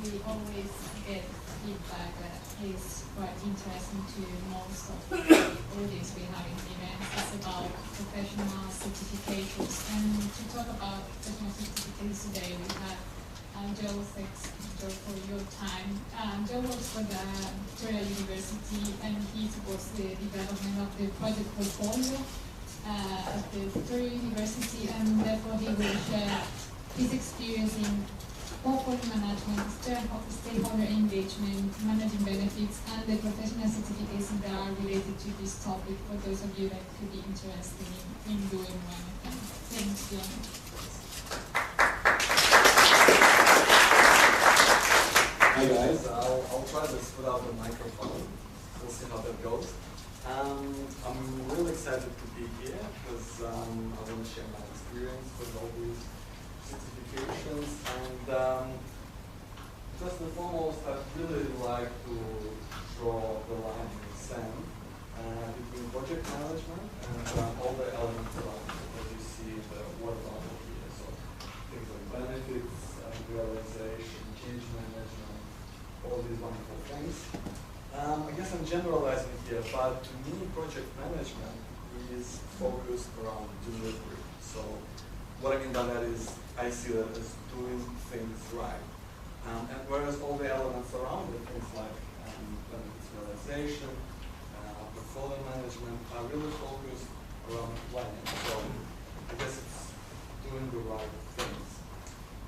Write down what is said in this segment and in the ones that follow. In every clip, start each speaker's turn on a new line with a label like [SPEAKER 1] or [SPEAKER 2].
[SPEAKER 1] we always get feedback that is quite interesting to most of the audience we have in the events. It's about professional certifications. And to talk about professional certificates today, we have Joe. Thanks, Joe, for your time. Joe works for the Victoria University, and he supports the development of the project portfolio at the Victoria University, and therefore he will share his experience in portfolio management, stakeholder engagement, managing benefits, and the professional certifications that are related to this topic for those of you that could be interested in doing one of them. Thanks, John.
[SPEAKER 2] Hi guys, I'll try this without the microphone. We'll see how that goes. I'm really excited to be here because I want to share my experience with all these certifications, and first and foremost, I'd really like to draw the line in the sand between project management and all the elements around it that you see in the water bottle here. So things like benefits, realization, change management, all these wonderful things. I guess I'm generalizing here, but to me, project management is focused around delivery. So what I mean by that is I see that as doing things right. And whereas all the elements around it, things like benefits realization, portfolio management, are really focused around planning. So I guess it's doing the right things.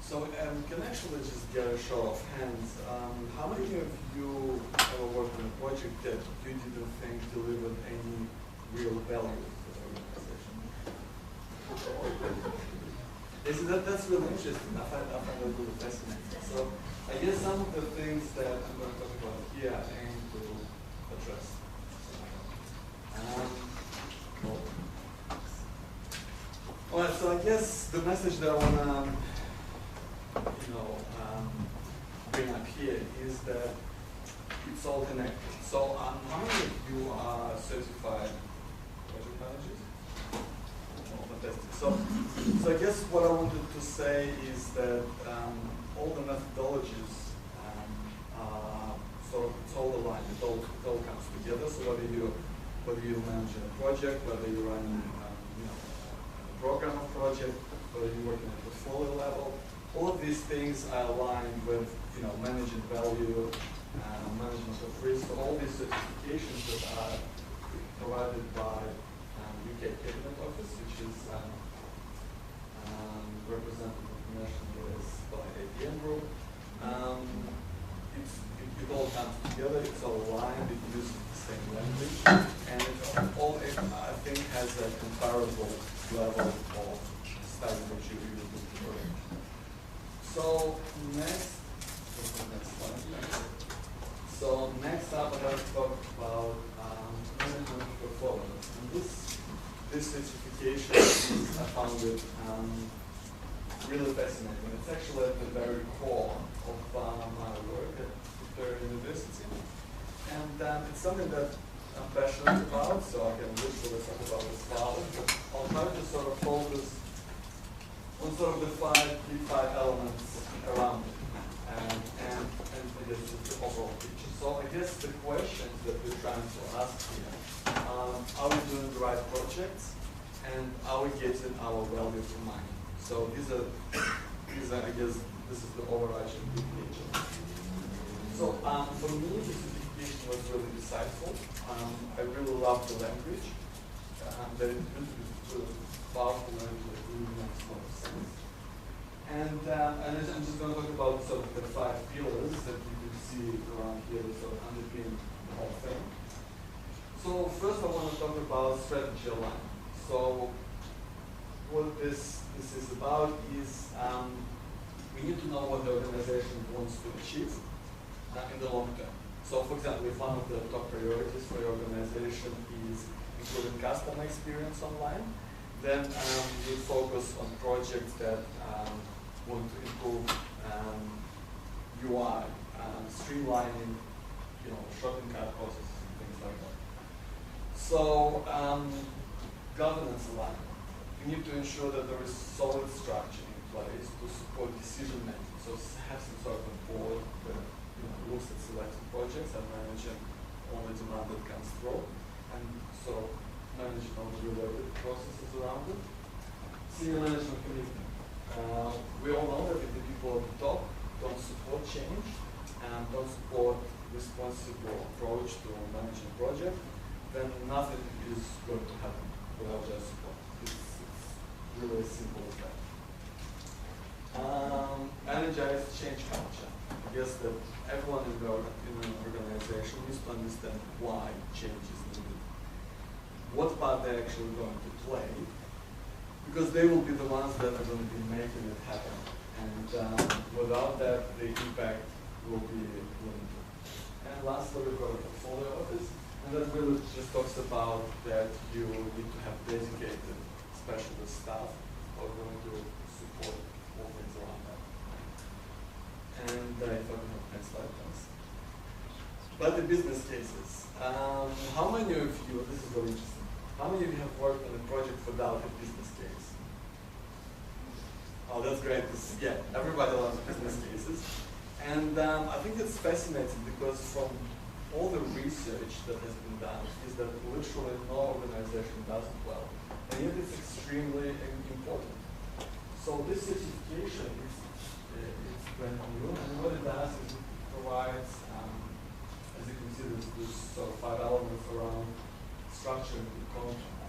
[SPEAKER 2] So can actually just get a show of hands. How many of you ever worked on a project that you didn't think delivered any real value to the organization? That's really interesting. I find that really fascinating. So I guess some of the things that I'm going to talk about here I aim to address. Alright, so I guess the message that I want to bring up here is that it's all connected. So how many of you are certified project managers? Oh, fantastic. So I guess what I wanted to say is that all the methodologies are sort of, it's all aligned, it all comes together. So whether you're managing a project, whether you're running a program or project, whether you're working at the portfolio level, all of these things are aligned with managing value, management of risk. So all these certifications that are provided by UK Cabinet Office, which is represented internationally as by APM Group. It all comes together, it's all aligned, it uses the same language, and it all, I think, has a comparable level of study that you really do. So next slide. So next up, I'd like to talk about management performance. And this certification is, I found it really fascinating. It's actually at the very core of my work at Victoria University, and it's something that I'm passionate about. So I can literally talk about this further, but I'll try to sort of focus on sort of the five elements around it, and I guess just the overall picture. So I guess the questions that we're trying to ask here, are we doing the right projects, and are we getting our value for money? So these are I guess this is the overarching big picture. So for me, the certification was really insightful. I really love the language. That is really powerful language that really makes a lot of sense. And I'm just going to talk about sort of the 5 pillars that you can see around here that sort of underpin the whole thing. So first I want to talk about strategy alignment. So what this is about is we need to know what the organization wants to achieve in the long term. So for example, if one of the top priorities for your organization is improving customer experience online, then we focus on projects that want to improve UI, streamlining, shopping cart processes and things like that. So governance alignment. We need to ensure that there is solid structure in place to support decision making. so have some sort of a board that looks at selected projects and managing all the demand that comes through, and so managing all the related processes around it. Senior management committee. We all know that if the people at the top don't support change and don't support responsible approach to managing a project, then nothing is going to happen without their support. It's really as simple as that. Energize change culture. I guess that everyone in an organization needs to understand why change is needed, what part they're actually going to play, because they will be the ones that are going to be making it happen. And without that, the impact will be limited. And lastly, we've got a portfolio office, and that really just talks about that you need to have dedicated specialist staff who are going to support all things around that. And if I can have next slide, please. But the business cases. How many of you, this is very interesting, how many of you have worked on a project without a business case? Oh, that's great. Yeah, everybody loves business cases. And I think it's fascinating because from all the research that has been done is that literally no organization does it well. And yet it's extremely important. So this certification is brand new, and what it does is it provides, as you can see, there's sort of 5 elements around structuring the contract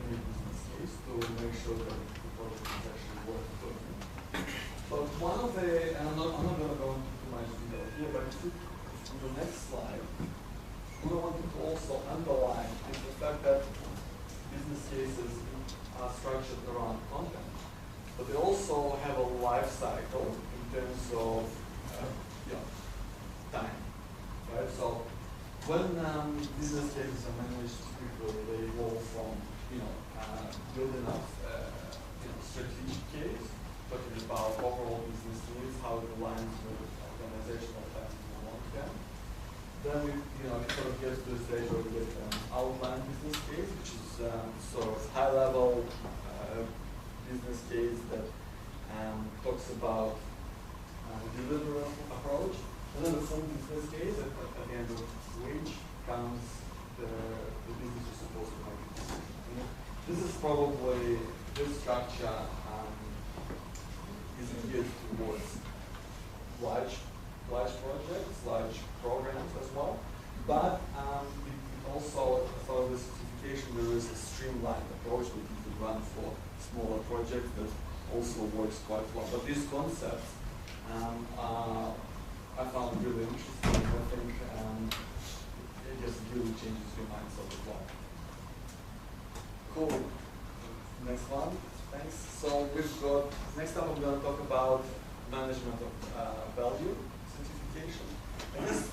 [SPEAKER 2] in a business case to make sure that the project is actually worth doing. But one of the, and I'm not going to go into too much detail here, but if you on the next slide, what I wanted to also underline is the fact that business cases are structured around content, but they also have a life cycle in terms of time, right? So when business cases are managed typically, they evolve from building up strategic case, talking about overall business needs, how it aligns with organizational plans in the long term. Then we sort of get to the stage where we get an outline business case, which is sort of high-level business case that talks about the delivery approach, and then the full business case at the end of which comes the business is supposed to make a decision. This is probably, this structure is geared towards large projects, large programs as well, but it also, for the certification, there is a streamlined approach that you can run for smaller projects that also works quite well. But these concepts I found really interesting. I think it just really changes your mindset as well. Cool. Next one. Thanks. So we've got, next up I'm going to talk about management of value certification. And this,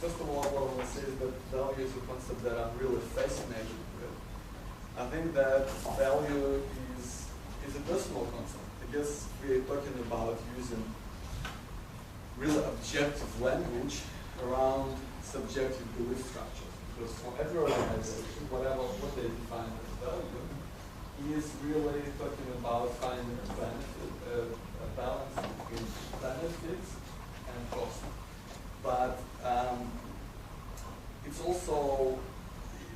[SPEAKER 2] first of all, what I want to say is that value is a concept that I'm really fascinated with. I think that value is a personal concept. I guess we're talking about using really objective language around subjective belief structures. Because for every organization, what they define as value is really talking about finding a balance between benefits and cost. But it's also,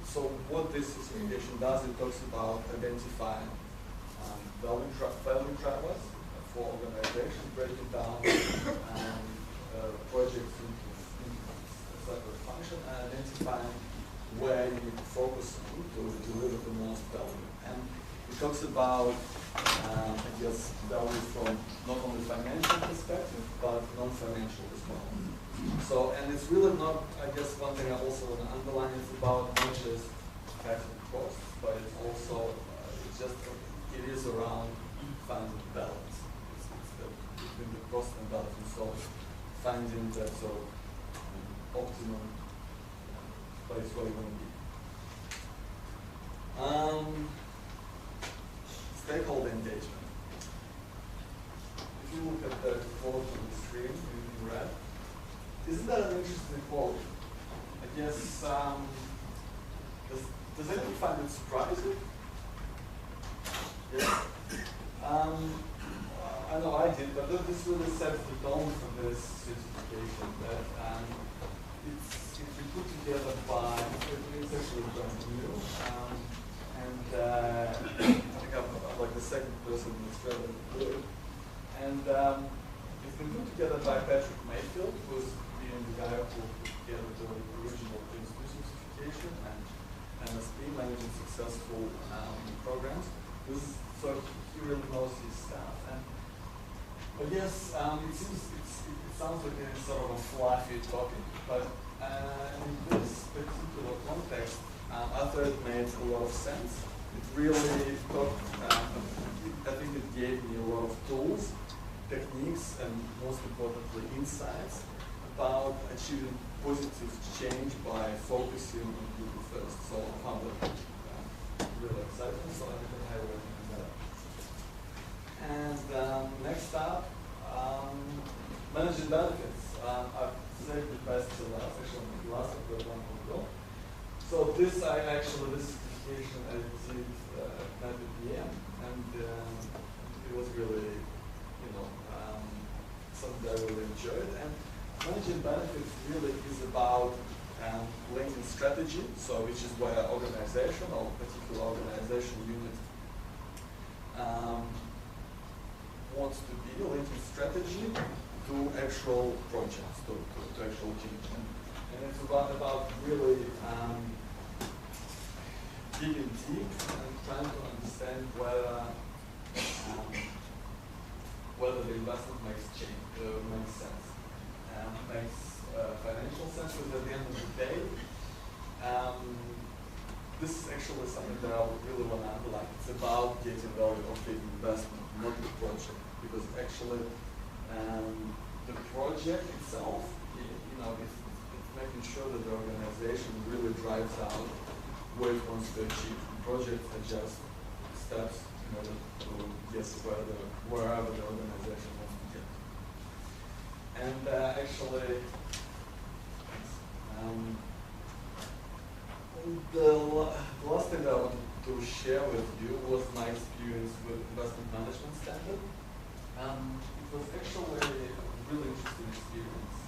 [SPEAKER 2] so what this certification does, it talks about identifying value drivers for organizations, breaking down projects into a separate function, and identifying where you need to focus on to deliver the most value. And it talks about, I guess, value from not only financial perspective, but non-financial as well. So, and it's really not, I guess, one thing I also want to underline is about not just cutting costs, but it's also, it is around finding balance. It's between the cost and balance, and so finding that sort of optimum place where you want to be. Stakeholder engagement. If you look at the quote on the screen in red, isn't that an interesting quote? I guess, does anyone find it surprising? Yes. I know I did, but this really sets the tone for this certification. That if we put together by, it's actually brand new, and I think I'm like the second person in Australia to do it. And it's been put together by Patrick Mayfield, who's been the guy who put together the original Prince 2 certification and MSP, managing successful programs. So he really knows his stuff. And I guess it sounds like a sort of a fluffy topic, but in this particular context, I thought it made a lot of sense. It really I think it gave me a lot of tools, techniques, and most importantly, insights about achieving positive change by focusing on people first. So I found that really exciting, so I can highly recommend that. And next up, managing benefits. I've saved the best to last, actually the last of the one will go. So this certification I did at the PM, and it was really, something I really enjoyed. And managing benefits really is about linking strategy, so which is where organization or particular organization unit wants to be, linking strategy to actual projects, to actual change. And it's about really digging deep and trying to understand whether the investment makes sense, makes financial sense, because at the end of the day, this is actually something that I really want to underline. It's about getting value of the investment, not the project, because actually the project itself, it's making sure that the organization really drives out what it wants to achieve. The projects are just steps in order to get wherever the organization wants to get. And actually, the last thing that I wanted to share with you was my experience with investment management standard. It was actually a really interesting experience.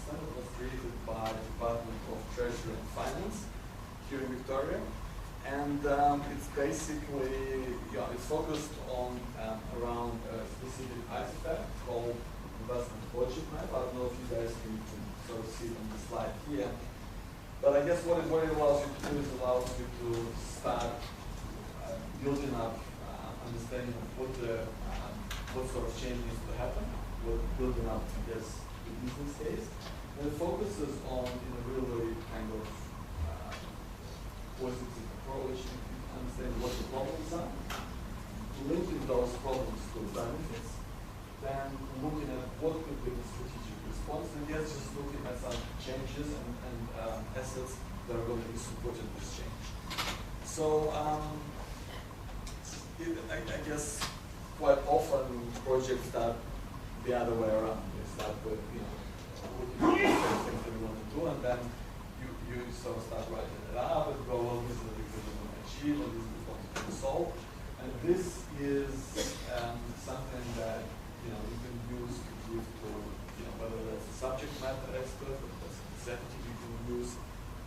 [SPEAKER 2] Standard was created by the Department of Treasury and Finance here in Victoria, and it's basically it's focused on around a specific artifact called investment budget map. I don't know if you guys can sort of see it on the slide here, but I guess what it allows you to do is allows you to start building up understanding of what sort of change needs to happen, building up, I guess, the business case. And it focuses on a really kind of positive approach, understand what the problems are, linking those problems to benefits, then looking at what could be the strategic response, and yes, just looking at some changes and assets that are going to be supporting this change. So I guess quite often projects start the other way around. They start with looking at the things that we want to do, and then you sort of start writing it up and go, well, this is the things that we want to achieve, or this is what we want to solve. And this is something that you can use to give to whether that's a subject matter expert or that's an executive. You can use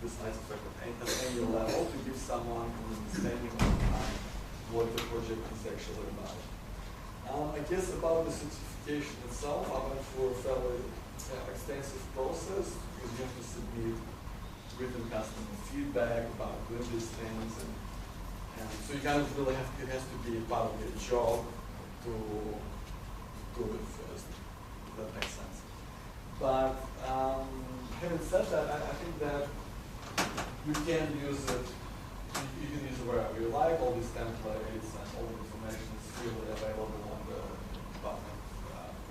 [SPEAKER 2] this aspect at any level to give someone an understanding of what the project is actually about. I guess about the certification itself, I went through a fairly extensive process, because you have to submit written customer feedback about doing these things, and so you kind of really it has to be part of your job to do it first, if that makes sense. But having said that, I think that you can use it, you can use it wherever you like. All these templates and all the information is freely available on the Department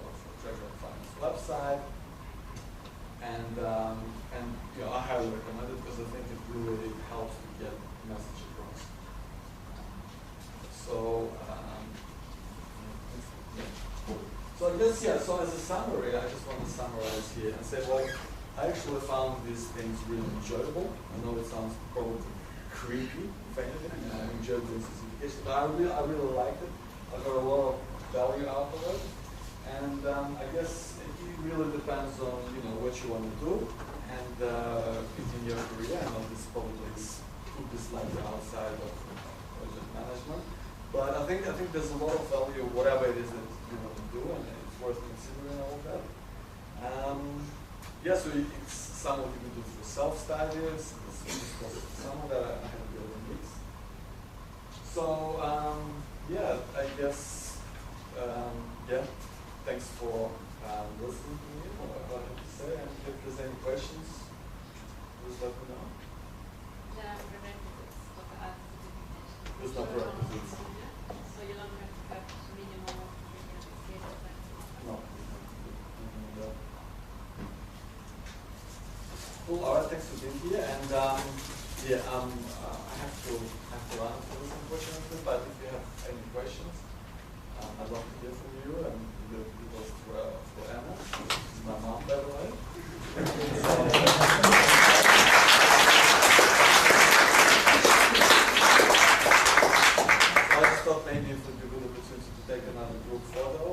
[SPEAKER 2] of Treasury and Finance website. And I highly recommend it, because I think it really helps to get the message across. So I guess, so as a summary, I just want to summarize here and say, well, I actually found these things really enjoyable. I know it sounds probably creepy, if anything. I enjoyed the certification, but I really liked it. I got a lot of value out of it. And I guess it really depends on what you want to do and in your career. I know this probably could be slightly outside of project management, but I think there's a lot of value whatever it is that you want to do, and it's worth considering all of that. Yeah, so it's some of you can do for self-studies. Some of that I have built a mix. So yeah, I guess yeah. Thanks for listening to me, what I have to say, and if there's any questions, please let me know. There's no prerequisites.
[SPEAKER 3] So you don't have to have minimum
[SPEAKER 2] No. Cool, alright, thanks for being here, and yeah, I have to run for this unfortunately, but if you have any questions, I'd love to hear from you, and it was for Anna, my mom, by the way. I just thought maybe it would be a good opportunity to take another group photo.